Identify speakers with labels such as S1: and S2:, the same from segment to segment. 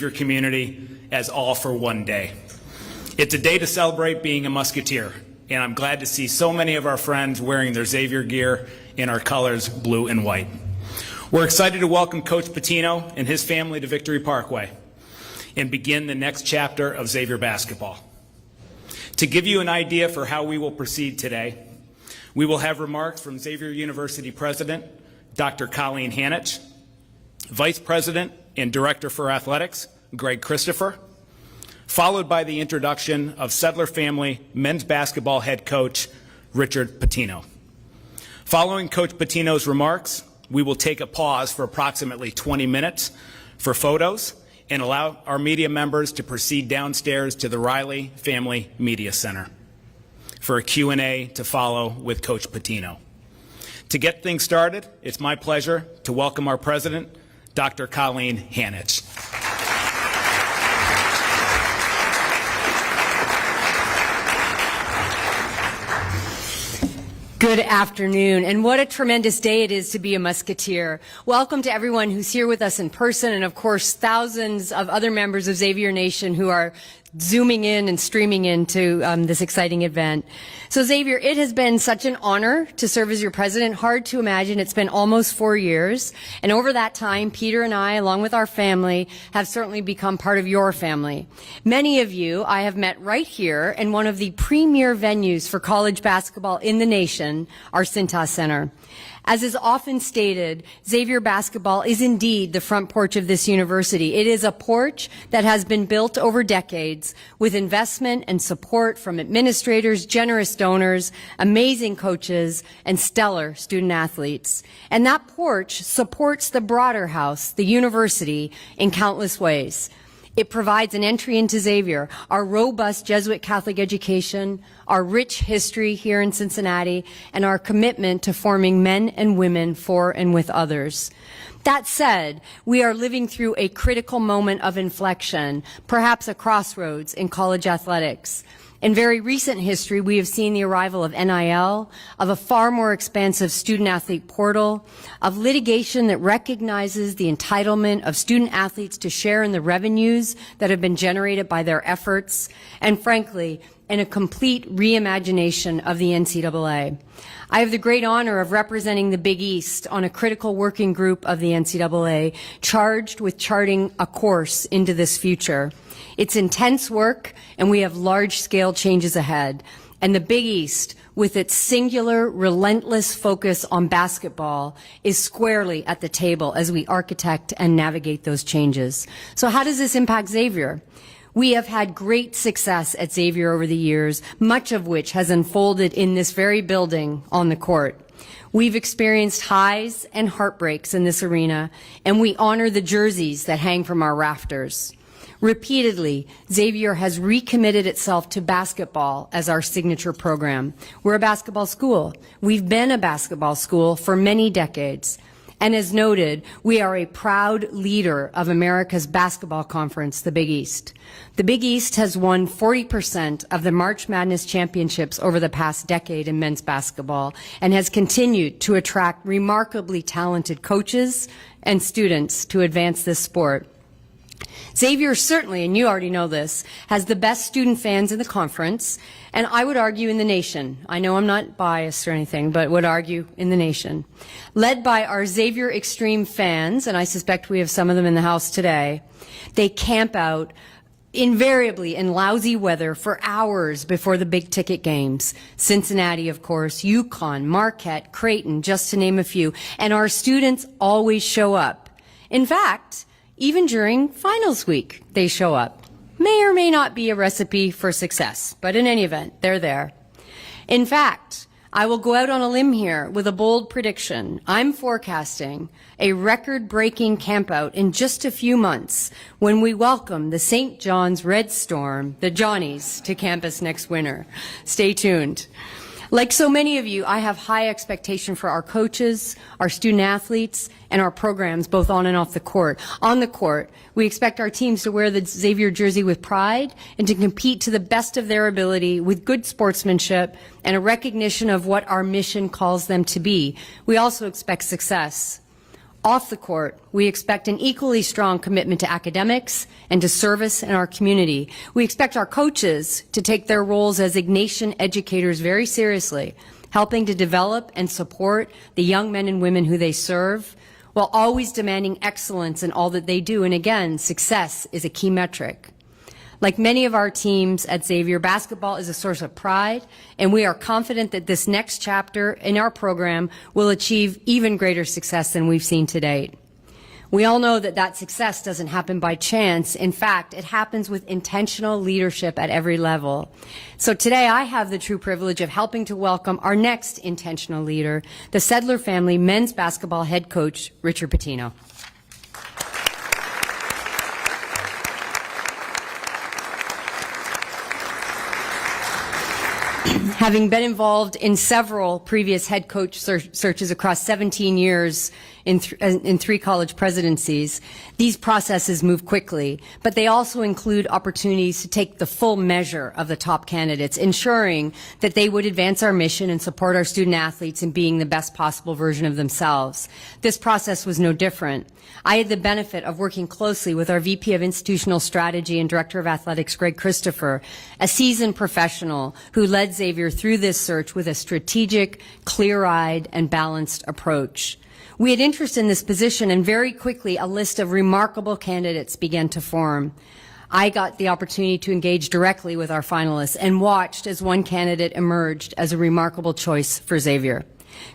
S1: your community as all for one day. It's a day to celebrate being a Musketeer, and I'm glad to see so many of our friends wearing their Xavier gear in our colors, blue and white. We're excited to welcome Coach Patino and his family to Victory Parkway and begin the next chapter of Xavier basketball. To give you an idea for how we will proceed today, we will have remarks from Xavier University President, Dr. Colleen Hannich, Vice President and Director for Athletics, Greg Christopher, followed by the introduction of Settler Family men's basketball head coach, Richard Pitino. Following Coach Pitino's remarks, we will take a pause for approximately 20 minutes for photos and allow our media members to proceed downstairs to the Riley Family Media Center for a Q&A to follow with Coach Patino. To get things started, it's my pleasure to welcome our president, Dr. Colleen Hannich.
S2: Good afternoon, and what a tremendous day it is to be a Musketeer. Welcome to everyone who's here with us in person, and of course thousands of other members of Xavier Nation who are zooming in and streaming into this exciting event. So Xavier, it has been such an honor to serve as your president. Hard to imagine. It's been almost 4 years. And over that time, Peter and I, along with our family, have certainly become part of your family. Many of you I have met right here in one of the premier venues for college basketball in the nation, our Cintas Center. As is often stated, Xavier basketball is indeed the front porch of this university. It is a porch that has been built over decades with investment and support from administrators, generous donors, amazing coaches, and stellar student athletes. And that porch supports the broader house, the university, in countless ways. It provides an entry into Xavier, our robust Jesuit Catholic education, our rich history here in Cincinnati, and our commitment to forming men and women for and with others. That said, we are living through a critical moment of inflection, perhaps a crossroads in college athletics. In very recent history, we have seen the arrival of NIL, of a far more expansive student-athlete portal, of litigation that recognizes the entitlement of student-athletes to share in the revenues that have been generated by their efforts, and frankly, in a complete reimagination of the NCAA. I have the great honor of representing the Big East on a critical working group of the NCAA charged with charting a course into this future. It's intense work, and we have large-scale changes ahead. And the Big East, with its singular, relentless focus on basketball, is squarely at the table as we architect and navigate those changes. So how does this impact Xavier? We have had great success at Xavier over the years, much of which has unfolded in this very building on the court. We've experienced highs and heartbreaks in this arena, and we honor the jerseys that hang from our rafters. Repeatedly, Xavier has recommitted itself to basketball as our signature program. We're a basketball school. We've been a basketball school for many decades. And as noted, we are a proud leader of America's basketball conference, the Big East. The Big East has won 40% of the March Madness championships over the past decade in men's basketball and has continued to attract remarkably talented coaches and students to advance this sport. Xavier certainly, and you already know this, has the best student fans in the conference, and I would argue in the nation. I know I'm not biased or anything, but would argue in the nation. Led by our Xavier Extreme fans, and I suspect we have some of them in the house today, they camp out invariably in lousy weather for hours before the big ticket games. Cincinnati, of course, UConn, Marquette, Creighton, just to name a few. And our students always show up. In fact, even during finals week, they show up. May or may not be a recipe for success, but in any event, they're there. In fact, I will go out on a limb here with a bold prediction. I'm forecasting a record-breaking campout in just a few months when we welcome the St. John's Red Storm, the Johnnies, to campus next winter. Stay tuned. Like so many of you, I have high expectation for our coaches, our student athletes, and our programs both on and off the court. On the court, we expect our teams to wear the Xavier jersey with pride and to compete to the best of their ability with good sportsmanship and a recognition of what our mission calls them to be. We also expect success. Off the court, we expect an equally strong commitment to academics and to service in our community. We expect our coaches to take their roles as Ignatian educators very seriously, helping to develop and support the young men and women who they serve, while always demanding excellence in all that they do. And again, success is a key metric. Like many of our teams at Xavier, basketball is a source of pride, and we are confident that this next chapter in our program will achieve even greater success than we've seen to date. We all know that that success doesn't happen by chance. In fact, it happens with intentional leadership at every level. So today I have the true privilege of helping to welcome our next intentional leader, the Sedler family men's basketball head coach, Richard Pitino. Having been involved in several previous head coach searches across 17 years in 3 college presidencies, these processes move quickly, but they also include opportunities to take the full measure of the top candidates, ensuring that they would advance our mission and support our student athletes in being the best possible version of themselves. This process was no different. I had the benefit of working closely with our VP of Institutional Strategy and Director of Athletics, Greg Christopher, a seasoned professional who led Xavier through this search with a strategic, clear-eyed, and balanced approach. We had interest in this position, and very quickly a list of remarkable candidates began to form. I got the opportunity to engage directly with our finalists and watched as one candidate emerged as a remarkable choice for Xavier.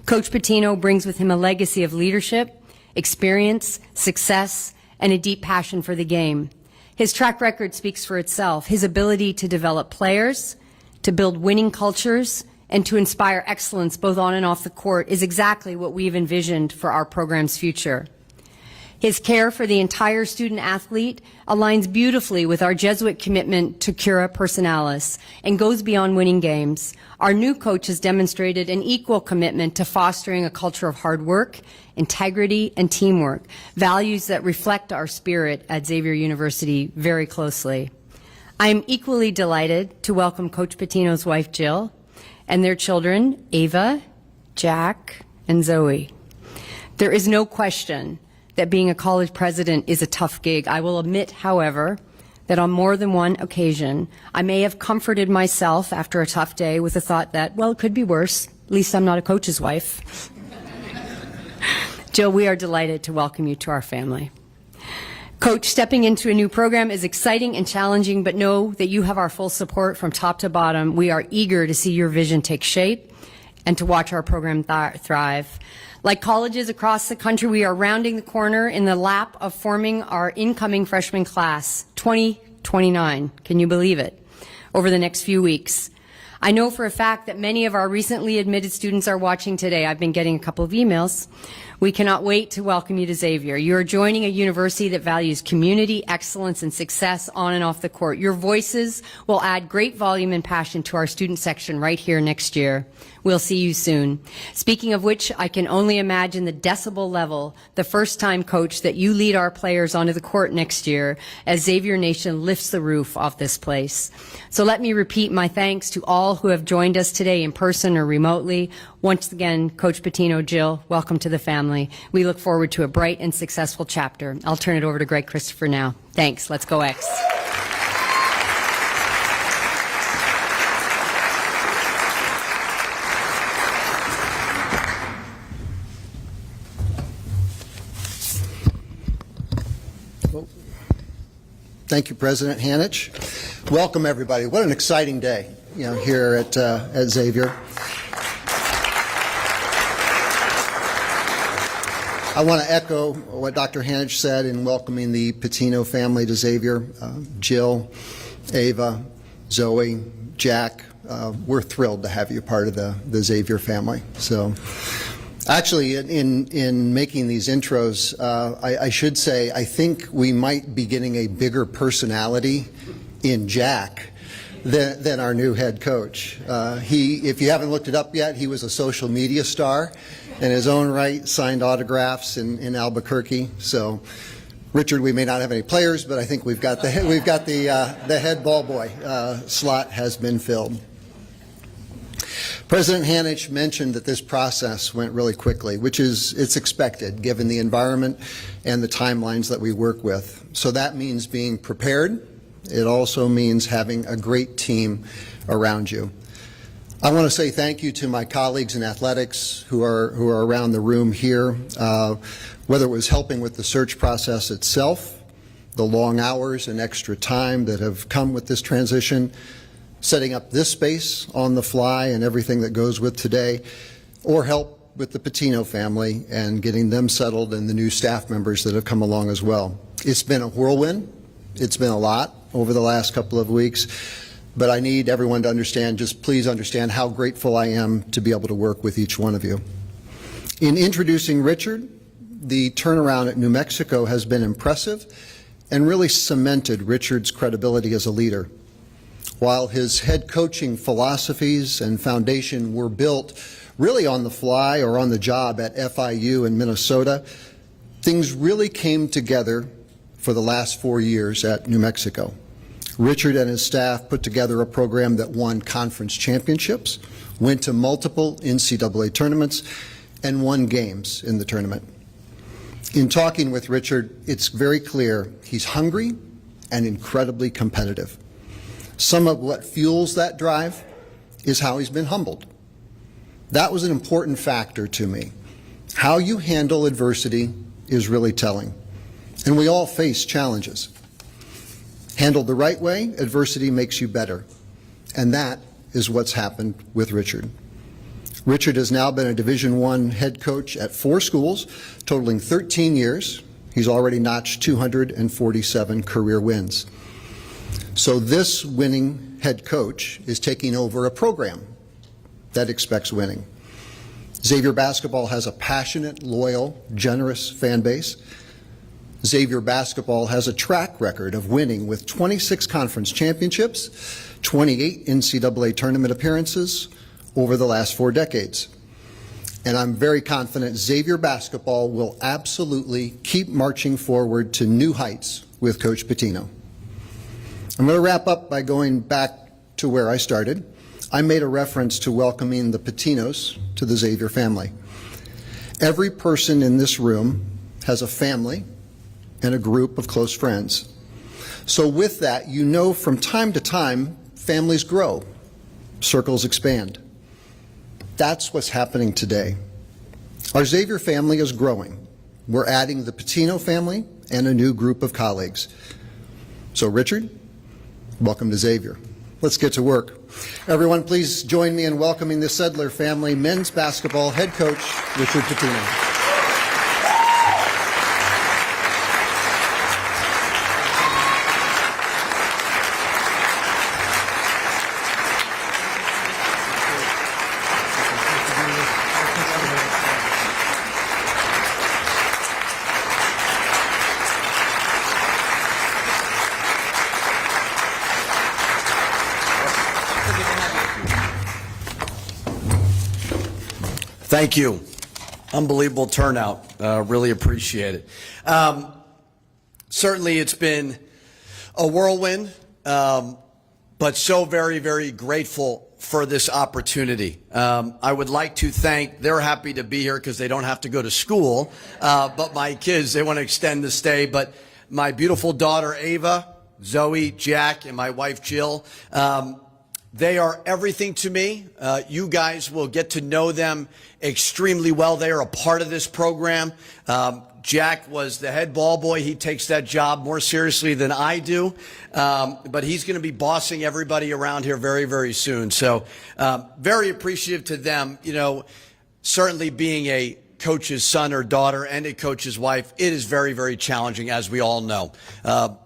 S2: Coach Patino brings with him a legacy of leadership, experience, success, and a deep passion for the game. His track record speaks for itself. His ability to develop players, to build winning cultures, and to inspire excellence both on and off the court is exactly what we've envisioned for our program's future. His care for the entire student athlete aligns beautifully with our Jesuit commitment to cura personalis and goes beyond winning games. Our new coach has demonstrated an equal commitment to fostering a culture of hard work, integrity, and teamwork, values that reflect our spirit at Xavier University very closely. I am equally delighted to welcome Coach Pitino's wife, Jill, and their children, Ava, Jack, and Zoe. There is no question that being a college president is a tough gig. I will admit, however, that on more than one occasion, I may have comforted myself after a tough day with the thought that, well, it could be worse. At least I'm not a coach's wife. Jill, we are delighted to welcome you to our family. Coach, stepping into a new program is exciting and challenging, but know that you have our full support from top to bottom. We are eager to see your vision take shape and to watch our program thrive. Like colleges across the country, we are rounding the corner in the lap of forming our incoming freshman class, 2029. Can you believe it? Over the next few weeks. I know for a fact that many of our recently admitted students are watching today. I've been getting a couple of emails. We cannot wait to welcome you to Xavier. You are joining a university that values community, excellence, and success on and off the court. Your voices will add great volume and passion to our student section right here next year. We'll see you soon. Speaking of which, I can only imagine the decibel level the first time, Coach, that you lead our players onto the court next year as Xavier Nation lifts the roof off this place. So let me repeat my thanks to all who have joined us today in person or remotely. Once again, Coach Patino, Jill, welcome to the family. We look forward to a bright and successful chapter. I'll turn it over to Greg Christopher now. Thanks. Let's go X.
S3: Thank you, President Hannich. Welcome, everybody. What an exciting day, here at Xavier. I want to echo what Dr. Hannich said in welcoming the Patino family to Xavier. Jill, Ava, Zoe, Jack, we're thrilled to have you part of the Xavier family. So, actually, in making these intros, I should say I think we might be getting a bigger personality in Jack than our new head coach. If you haven't looked it up yet, he was a social media star in his own right, signed autographs in Albuquerque. So, Richard, we may not have any players, but I think we've got the head ball boy slot has been filled. President Hannich mentioned that this process went really quickly, which is it's expected given the environment and the timelines that we work with. So that means being prepared. It also means having a great team around you. I want to say thank you to my colleagues in athletics who are around the room here, whether it was helping with the search process itself, the long hours and extra time that have come with this transition, setting up this space on the fly and everything that goes with today, or help with the Pitino family and getting them settled and the new staff members that have come along as well. It's been a whirlwind. It's been a lot over the last couple of weeks, but I need everyone to understand, just please understand how grateful I am to be able to work with each one of you. In introducing Richard, the turnaround at New Mexico has been impressive and really cemented Richard's credibility as a leader. While his head coaching philosophies and foundation were built really on the fly or on the job at FIU in Minnesota, things really came together for the last 4 years at New Mexico. Richard and his staff put together a program that won conference championships, went to multiple NCAA tournaments, and won games in the tournament. In talking with Richard, it's very clear he's hungry and incredibly competitive. Some of what fuels that drive is how he's been humbled. That was an important factor to me. How you handle adversity is really telling. And we all face challenges. Handled the right way, adversity makes you better. And that is what's happened with Richard. Richard has now been a Division I head coach at 4 schools, totaling 13 years. He's already notched 247 career wins. So this winning head coach is taking over a program that expects winning. Xavier basketball has a passionate, loyal, generous fan base. Xavier basketball has a track record of winning with 26 conference championships, 28 NCAA tournament appearances over the last 4 decades. And I'm very confident Xavier basketball will absolutely keep marching forward to new heights with Coach Patino. I'm going to wrap up by going back to where I started. I made a reference to welcoming the Patinos to the Xavier family. Every person in this room has a family and a group of close friends. So with that, you know from time to time, families grow, circles expand. That's what's happening today. Our Xavier family is growing. We're adding the Patino family and a new group of colleagues. So Richard, welcome to Xavier. Let's get to work. Everyone, please join me in welcoming the Sedler family men's basketball head coach, Richard Pitino.
S4: Thank you. Unbelievable turnout. Really appreciate it. Certainly it's been a whirlwind, but so very, very grateful for this opportunity. I would like to thank, they're happy to be here because they don't have to go to school, but my kids, they want to extend the stay, but my beautiful daughter Ava, Zoe, Jack, and my wife Jill, they are everything to me. You guys will get to know them extremely well. They are a part of this program. Jack was the head ball boy. He takes that job more seriously than I do. But he's going to be bossing everybody around here very, very soon. So very appreciative to them. You know, certainly being a coach's son or daughter and a coach's wife, it is very, very challenging, as we all know.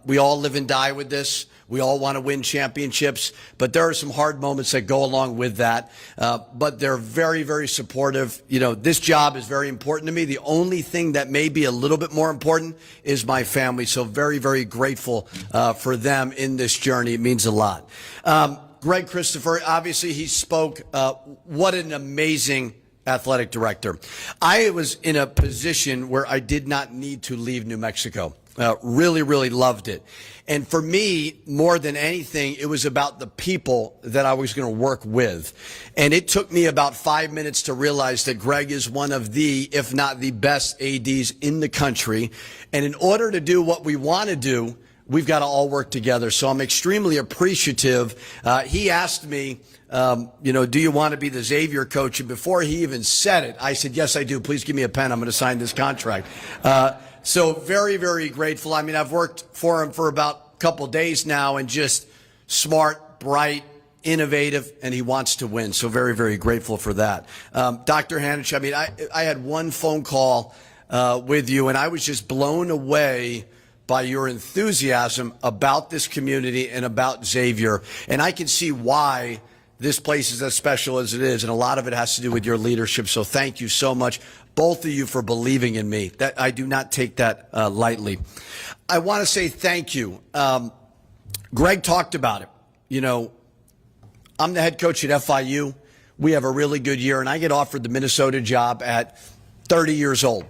S4: We all live and die with this. We all want to win championships, but there are some hard moments that go along with that. But they're very, very supportive. You know, this job is very important to me. The only thing that may be a little bit more important is my family. So very, very grateful for them in this journey. It means a lot. Greg Christopher, obviously he spoke. What an amazing athletic director. I was in a position where I did not need to leave New Mexico. Really, really loved it. And for me, more than anything, it was about the people that I was going to work with. And it took me about 5 minutes to realize that Greg is one of the, if not the best ADs in the country. And in order to do what we want to do, we've got to all work together. So I'm extremely appreciative. He asked me, do you want to be the Xavier coach? And before he even said it, I said, yes, I do. Please give me a pen. I'm going to sign this contract. So very, very grateful. I mean, I've worked for him for about a couple days now, and just smart, bright, innovative, and he wants to win. So very, very grateful for that. Dr. Hannich, I mean, I had one phone call with you, and I was just blown away by your enthusiasm about this community and about Xavier. And I can see why this place is as special as it is, and a lot of it has to do with your leadership. So thank you so much, both of you, for believing in me. That I do not take that lightly. I want to say thank you. Greg talked about it. You know, I'm the head coach at FIU. We have a really good year, and I get offered the Minnesota job at 30 years old,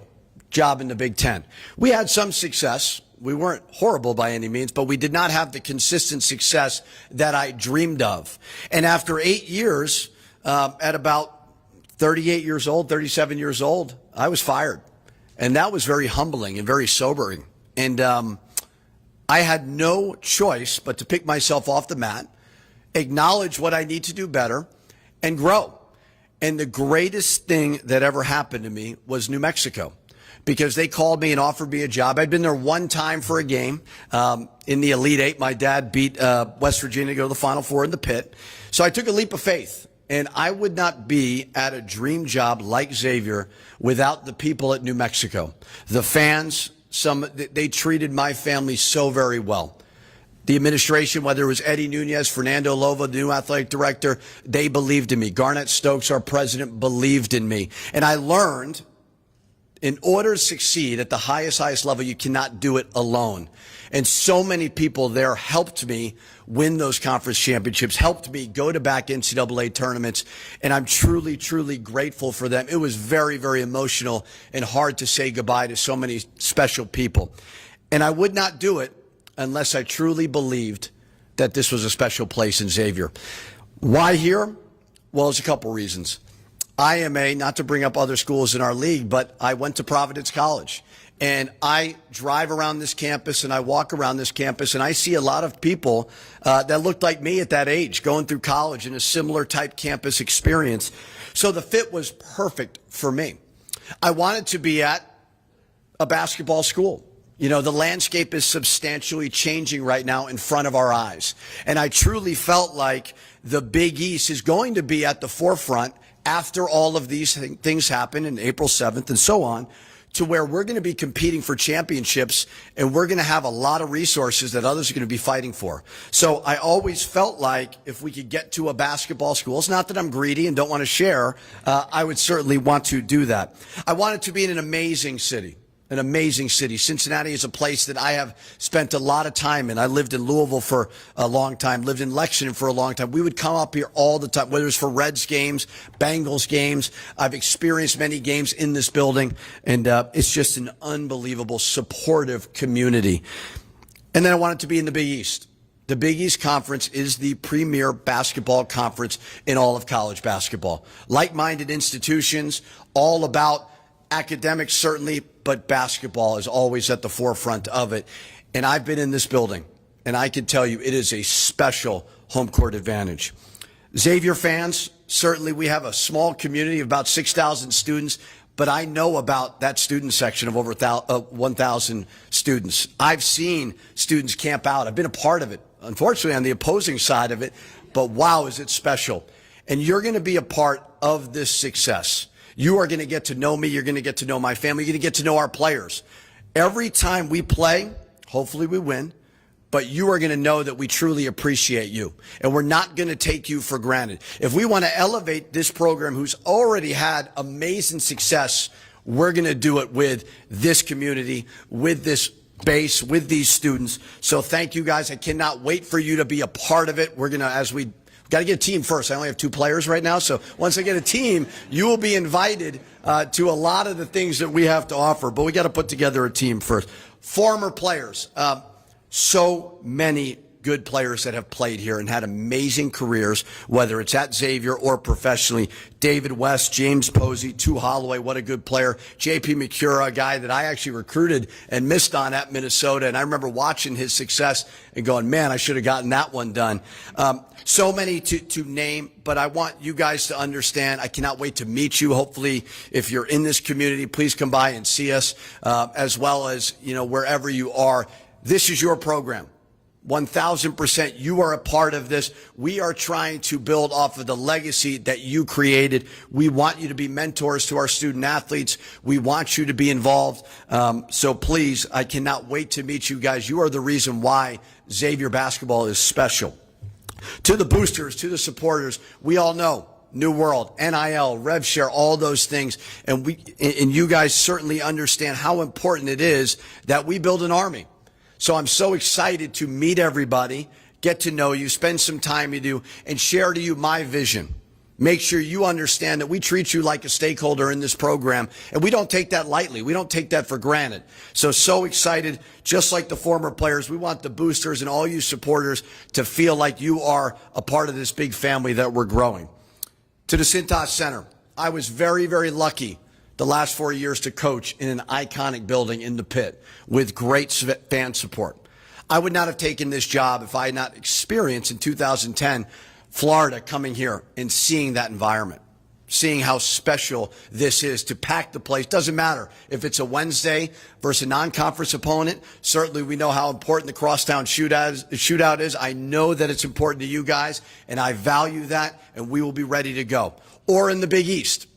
S4: job in the Big Ten. We had some success. We weren't horrible by any means, but we did not have the consistent success that I dreamed of. And after 8 years, at about 38 years old, 37 years old, I was fired. And that was very humbling and very sobering. And I had no choice but to pick myself off the mat, acknowledge what I need to do better, and grow. And the greatest thing that ever happened to me was New Mexico, because they called me and offered me a job. I'd been there one time for a game in the Elite Eight. My dad beat West Virginia to go to the Final Four in the pit. So I took a leap of faith. And I would not be at a dream job like Xavier without the people at New Mexico. The fans, they treated my family so very well. The administration, whether it was Eddie Nunez, Fernando Lova, the new athletic director, they believed in me. Garnett Stokes, our president, believed in me. And I learned, in order to succeed at the highest level, you cannot do it alone. And so many people there helped me win those conference championships, helped me go to back NCAA tournaments, and I'm truly, truly grateful for them. It was very, very emotional and hard to say goodbye to so many special people. And I would not do it unless I truly believed that this was a special place in Xavier. Why here? Well, there's a couple reasons. I am not to bring up other schools in our league, but I went to Providence College. And I drive around this campus and I walk around this campus and I see a lot of people that looked like me at that age going through college in a similar type campus experience. So the fit was perfect for me. I wanted to be at a basketball school. You know, the landscape is substantially changing right now in front of our eyes. And I truly felt like the Big East is going to be at the forefront after all of these things happen in April 7th and so on, to where we're going to be competing for championships and we're going to have a lot of resources that others are going to be fighting for. So I always felt like if we could get to a basketball school, it's not that I'm greedy and don't want to share, I would certainly want to do that. I want it to be in an amazing city. An amazing city. Cincinnati is a place that I have spent a lot of time in. I lived in Louisville for a long time, lived in Lexington for a long time. We would come up here all the time, whether it's for Reds games, Bengals games. I've experienced many games in this building, and it's just an unbelievable, supportive community. And then I want it to be in the Big East. The Big East Conference is the premier basketball conference in all of college basketball. Like-minded institutions, all about academics, certainly, but basketball is always at the forefront of it. And I've been in this building, and I can tell you it is a special home court advantage. Xavier fans, certainly we have a small community of about 6,000 students, but I know about that student section of over 1,000 students. I've seen students camp out. I've been a part of it, unfortunately, on the opposing side of it, but wow, is it special. And you're going to be a part of this success. You are going to get to know me. You're going to get to know my family. You're going to get to know our players. Every time we play, hopefully we win, but you are going to know that we truly appreciate you. And we're not going to take you for granted. If we want to elevate this program who's already had amazing success, we're going to do it with this community, with this base, with these students. So thank you guys. I cannot wait for you to be a part of it. We're going to, got to get a team first. I only have 2 players right now. So once I get a team, you will be invited to a lot of the things that we have to offer. But we got to put together a team first. Former players, so many good players that have played here and had amazing careers, whether it's at Xavier or professionally. David West, James Posey, Tu Holloway, what a good player. J.P. McCura, a guy that I actually recruited and missed on at Minnesota. And I remember watching his success and going, man, I should have gotten that one done. So many to name, but I want you guys to understand, I cannot wait to meet you. Hopefully, if you're in this community, please come by and see us, as well as, wherever you are. This is your program. 1,000%, you are a part of this. We are trying to build off of the legacy that you created. We want you to be mentors to our student athletes. We want you to be involved. So please, I cannot wait to meet you guys. You are the reason why Xavier basketball is special. To the boosters, to the supporters, we all know New World, NIL, Rev Share, all those things. And you guys certainly understand how important it is that we build an army. So I'm so excited to meet everybody, get to know you, spend some time with you, and share to you my vision. Make sure you understand that we treat you like a stakeholder in this program, and we don't take that lightly. We don't take that for granted. So excited, just like the former players, we want the boosters and all you supporters to feel like you are a part of this big family that we're growing. To the Cintas Center, I was very, very lucky the last 4 years to coach in an iconic building in the Pit with great fan support. I would not have taken this job if I had not experienced in 2010 Florida coming here and seeing that environment, seeing how special this is to pack the place. Doesn't matter if it's a Wednesday versus a non-conference opponent. Certainly we know how important the crosstown shootout is. I know that it's important to you guys, and I value that, and we will be ready to go. Or in the Big East.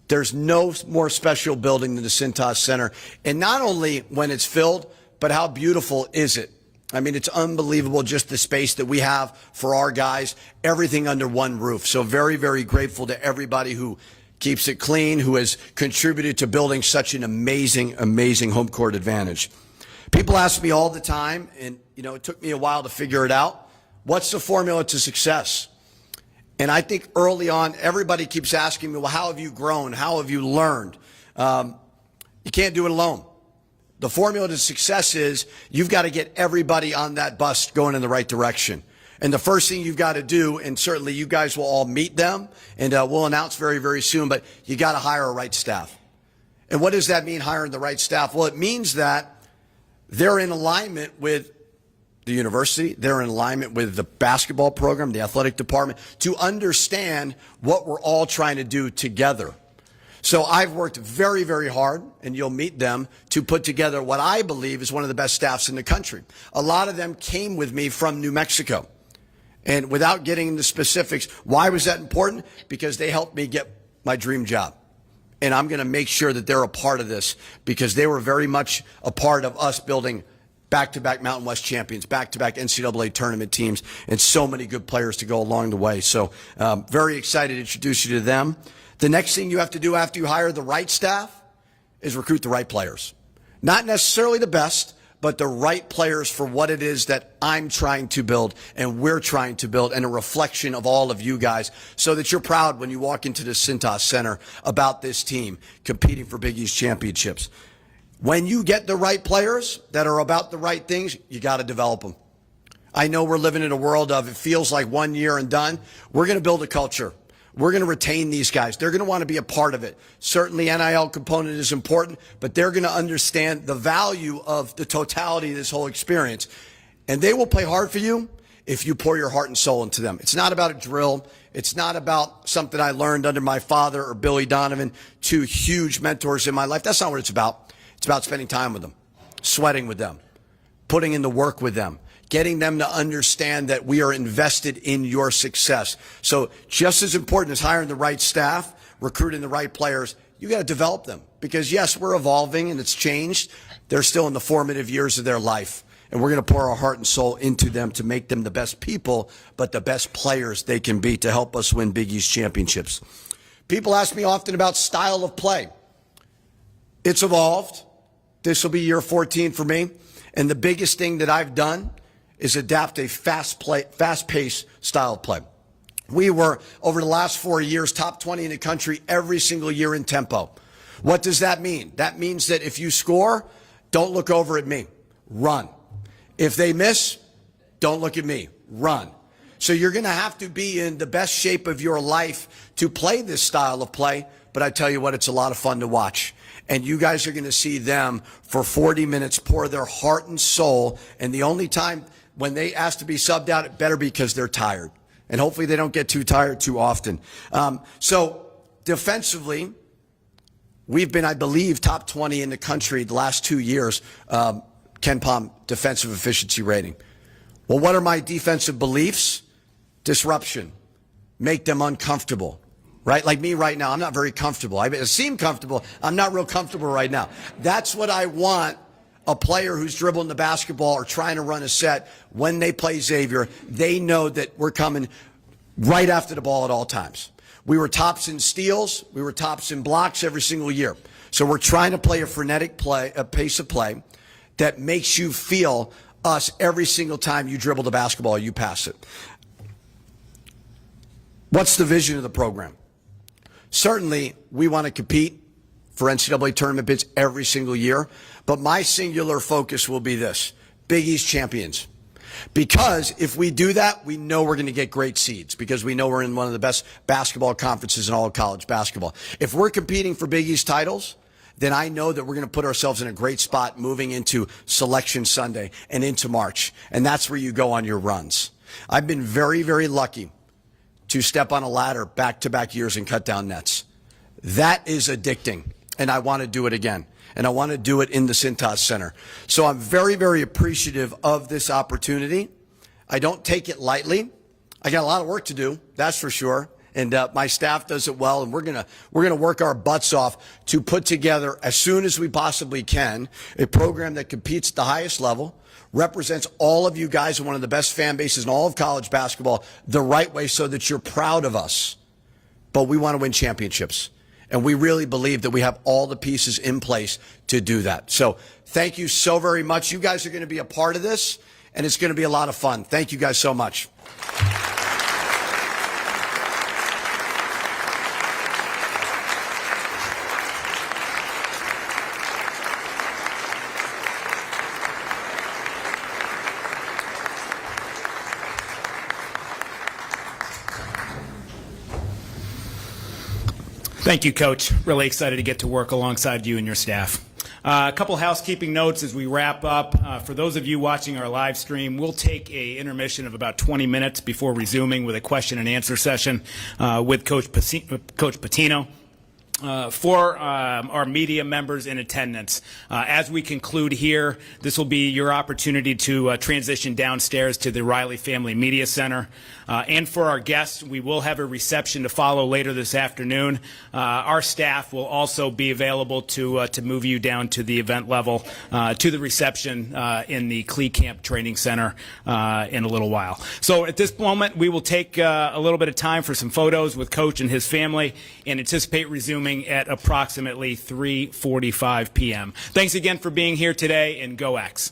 S4: There's no more special building than the Cintas Center. And not only when it's filled, but how beautiful is it? I mean, it's unbelievable just the space that we have for our guys, everything under one roof. So very, very grateful to everybody who keeps it clean, who has contributed to building such an amazing, amazing home court advantage. People ask me all the time, and it took me a while to figure it out, what's the formula to success? And I think early on, everybody keeps asking me, well, how have you grown? How have you learned? You can't do it alone. The formula to success is you've got to get everybody on that bus going in the right direction. And the first thing you've got to do, and certainly you guys will all meet them, and we'll announce very, very soon, but you got to hire a right staff. And what does that mean, hiring the right staff? Well, it means that they're in alignment with the university, they're in alignment with the basketball program, the athletic department, to understand what we're all trying to do together. So I've worked very, very hard, and you'll meet them, to put together what I believe is one of the best staffs in the country. A lot of them came with me from New Mexico. And without getting into specifics, why was that important? Because they helped me get my dream job. And I'm going to make sure that they're a part of this, because they were very much a part of us building back-to-back Mountain West champions, back-to-back NCAA tournament teams, and so many good players to go along the way. So very excited to introduce you to them. The next thing you have to do after you hire the right staff is recruit the right players. Not necessarily the best, but the right players for what it is that I'm trying to build and we're trying to build, and a reflection of all of you guys, so that you're proud when you walk into the Cintas Center about this team competing for Big East championships. When you get the right players that are about the right things, you got to develop them. I know we're living in a world of it feels like 1 year and done. We're going to build a culture. We're going to retain these guys. They're going to want to be a part of it. Certainly, NIL component is important, but they're going to understand the value of the totality of this whole experience. And they will play hard for you if you pour your heart and soul into them. It's not about a drill. It's not about something I learned under my father or Billy Donovan, two huge mentors in my life. That's not what it's about. It's about spending time with them, sweating with them, putting in the work with them, getting them to understand that we are invested in your success. So just as important as hiring the right staff, recruiting the right players, you got to develop them. Because yes, we're evolving and it's changed. They're still in the formative years of their life. And we're going to pour our heart and soul into them to make them the best people, but the best players they can be to help us win Big East championships. People ask me often about style of play. It's evolved. This will be year 14 for me. And the biggest thing that I've done is adapt a fast-paced style of play. We were, over the last 4 years, top 20 in the country every single year in tempo. What does that mean? That means that if you score, don't look over at me. Run. If they miss, don't look at me. Run. So you're going to have to be in the best shape of your life to play this style of play. But I tell you what, it's a lot of fun to watch. And you guys are going to see them for 40 minutes pour their heart and soul. And the only time when they ask to be subbed out, it better be because they're tired. And hopefully they don't get too tired too often. So defensively, we've been, I believe, top 20 in the country the last 2 years, Ken Pom defensive efficiency rating. Well, what are my defensive beliefs? Disruption. Make them uncomfortable. Right? Like me right now, I'm not very comfortable. I seem comfortable. I'm not real comfortable right now. That's what I want a player who's dribbling the basketball or trying to run a set. When they play Xavier, they know that we're coming right after the ball at all times. We were tops in steals. We were tops in blocks every single year. So we're trying to play a frenetic play, a pace of play that makes you feel us every single time you dribble the basketball, you pass it. What's the vision of the program? Certainly, we want to compete for NCAA tournament bids every single year, but my singular focus will be this: Big East champions. Because if we do that, we know we're going to get great seeds, because we know we're in one of the best basketball conferences in all of college basketball. If we're competing for Big East titles, then I know that we're going to put ourselves in a great spot moving into Selection Sunday and into March. And that's where you go on your runs. I've been very, very lucky to step on a ladder back-to-back years and cut down nets. That is addicting, and I want to do it again. And I want to do it in the Cintas Center. So I'm very, very appreciative of this opportunity. I don't take it lightly. I got a lot of work to do, that's for sure. And my staff does it well, and we're gonna work our butts off to put together, as soon as we possibly can, a program that competes at the highest level, represents all of you guys in one of the best fan bases in all of college basketball the right way, so that you're proud of us. But we want to win championships, and we really believe that we have all the pieces in place to do that. So thank you so very much. You guys are going to be a part of this, and it's going to be a lot of fun. Thank you guys so much.
S1: Thank you, Coach. Really excited to get to work alongside you and your staff. A couple housekeeping notes as we wrap up. For those of you watching our live stream, we'll take an intermission of about 20 minutes before resuming with a question and answer session with Coach Patino. For our media members in attendance, as we conclude here, this will be your opportunity to transition downstairs to the Riley Family Media Center. And for our guests, we will have a reception to follow later this afternoon. Our staff will also be available to move you down to the event level, to the reception in the Clee Camp Training Center in a little while. So at this moment, we will take a little bit of time for some photos with Coach and his family, and anticipate resuming at approximately 3:45 p.m. Thanks again for being here today, and go X.